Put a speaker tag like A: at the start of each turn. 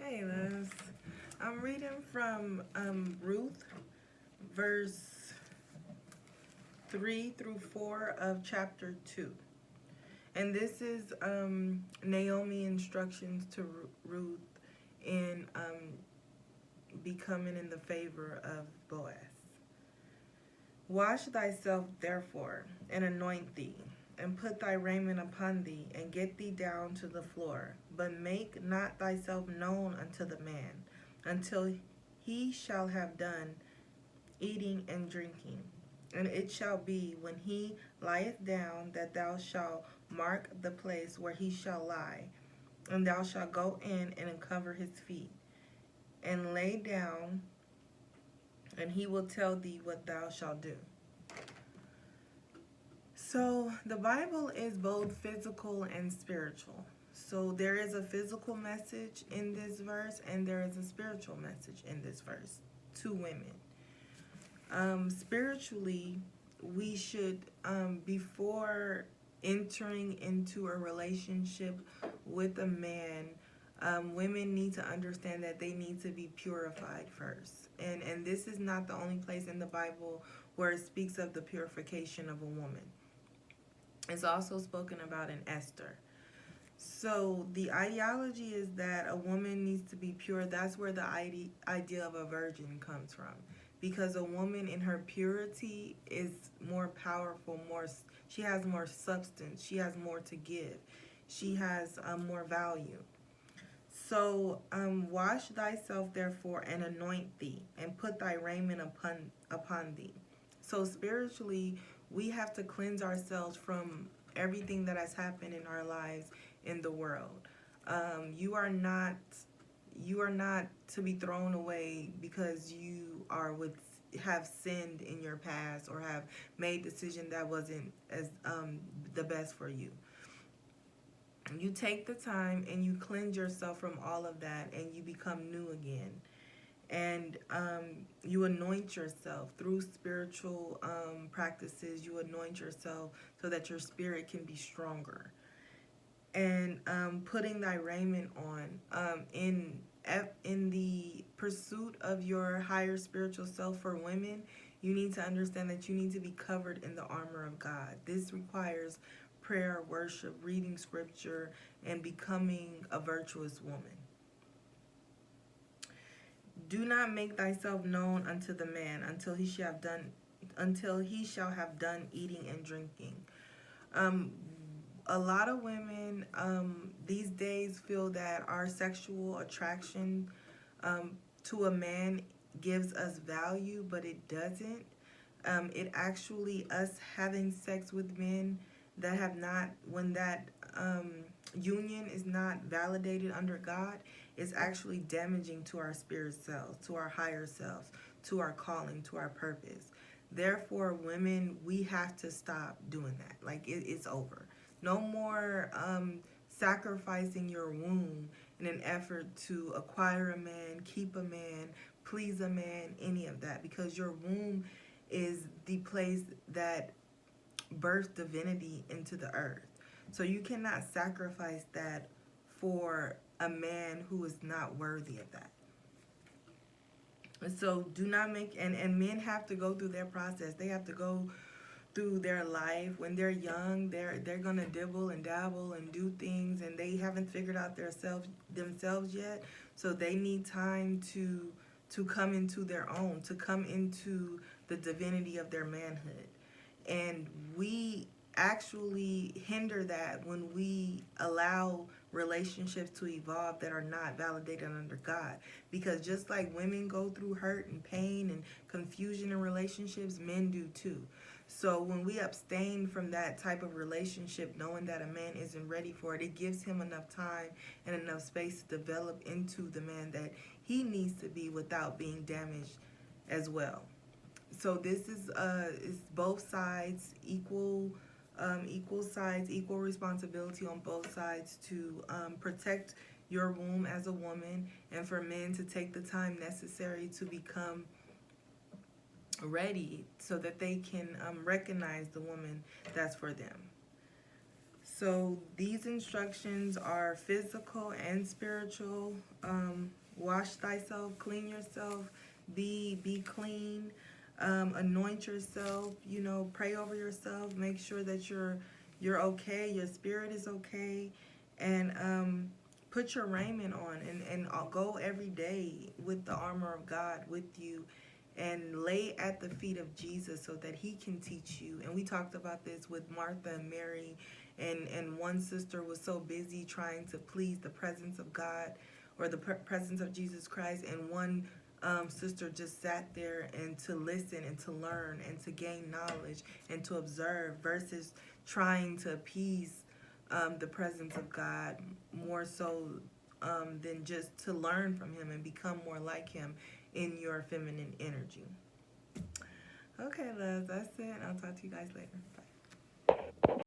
A: Hey, Liz. I'm reading from Ruth, verse 3 through 4 of chapter 2. And this is Naomi instructions to Ruth in becoming in the favor of Boaz. Wash thyself, therefore, and anoint thee, and put thy raiment upon thee, and get thee down to the floor. But make not thyself known unto the man, until he shall have done eating and drinking. And it shall be, when he lieth down, that thou shalt mark the place where he shall lie, and thou shalt go in and uncover his feet, and lay down, and he will tell thee what thou shalt do. So the Bible is both physical and spiritual. So there is a physical message in this verse, and there is a spiritual message in this verse to women. Spiritually, we should, before entering into a relationship with a man, women need to understand that they need to be purified first. And this is not the only place in the Bible where it speaks of the purification of a woman. It's also spoken about in Esther. So the ideology is that a woman needs to be pure. That's where the idea of a virgin comes from. Because a woman in her purity is more powerful, she has more substance, she has more to give, she has more value. So wash thyself therefore and anoint thee, and put thy raiment upon thee. So spiritually, we have to cleanse ourselves from everything that has happened in our lives in the world. You are not to be thrown away because you have sinned in your past or have made decision that wasn't as the best for you. You take the time and you cleanse yourself from all of that, and you become new again. And you anoint yourself through spiritual practices. You anoint yourself so that your spirit can be stronger. And putting thy raiment on in the pursuit of your higher spiritual self for women, you need to understand that you need to be covered in the armor of God. This requires prayer, worship, reading scripture, and becoming a virtuous woman. Do not make thyself known unto the man until he shall have done eating and drinking. A lot of women these days feel that our sexual attraction to a man gives us value, but it doesn't. It actually, us having sex with men that have not, when that union is not validated under God, is actually damaging to our spirit selves, to our higher selves, to our calling, to our purpose. Therefore, women, we have to stop doing that. Like, it's over. No more sacrificing your womb in an effort to acquire a man, keep a man, please a man, any of that. Because your womb is the place that birthed divinity into the earth. So you cannot sacrifice that for a man who is not worthy of that. So do not make, and men have to go through their process. They have to go through their life. When they're young, they're gonna dibble and dabble and do things, and they haven't figured out themselves yet. So they need time to come into their own, to come into the divinity of their manhood. And we actually hinder that when we allow relationships to evolve that are not validated under God. Because just like women go through hurt and pain and confusion in relationships, men do too. So when we abstain from that type of relationship, knowing that a man isn't ready for it, it gives him enough time and enough space to develop into the man that he needs to be without being damaged as well. So this is both sides, equal sides, equal responsibility on both sides to protect your womb as a woman, and for men to take the time necessary to become ready so that they can recognize the woman that's for them. So these instructions are physical and spiritual. Wash thyself, clean yourself, be clean. Anoint yourself. You know, pray over yourself. Make sure that you're okay. Your spirit is okay, and put your raiment on, and go every day with the armor of God with you, and lay at the feet of Jesus so that he can teach you. And we talked about this with Martha and Mary, and one sister was so busy trying to please the presence of God or the presence of Jesus Christ, and one sister just sat there and to listen and to learn and to gain knowledge and to observe versus trying to appease the presence of God more so than just to learn from him and become more like him in your feminine energy. Okay, loves, that's it. I'll talk to you guys later.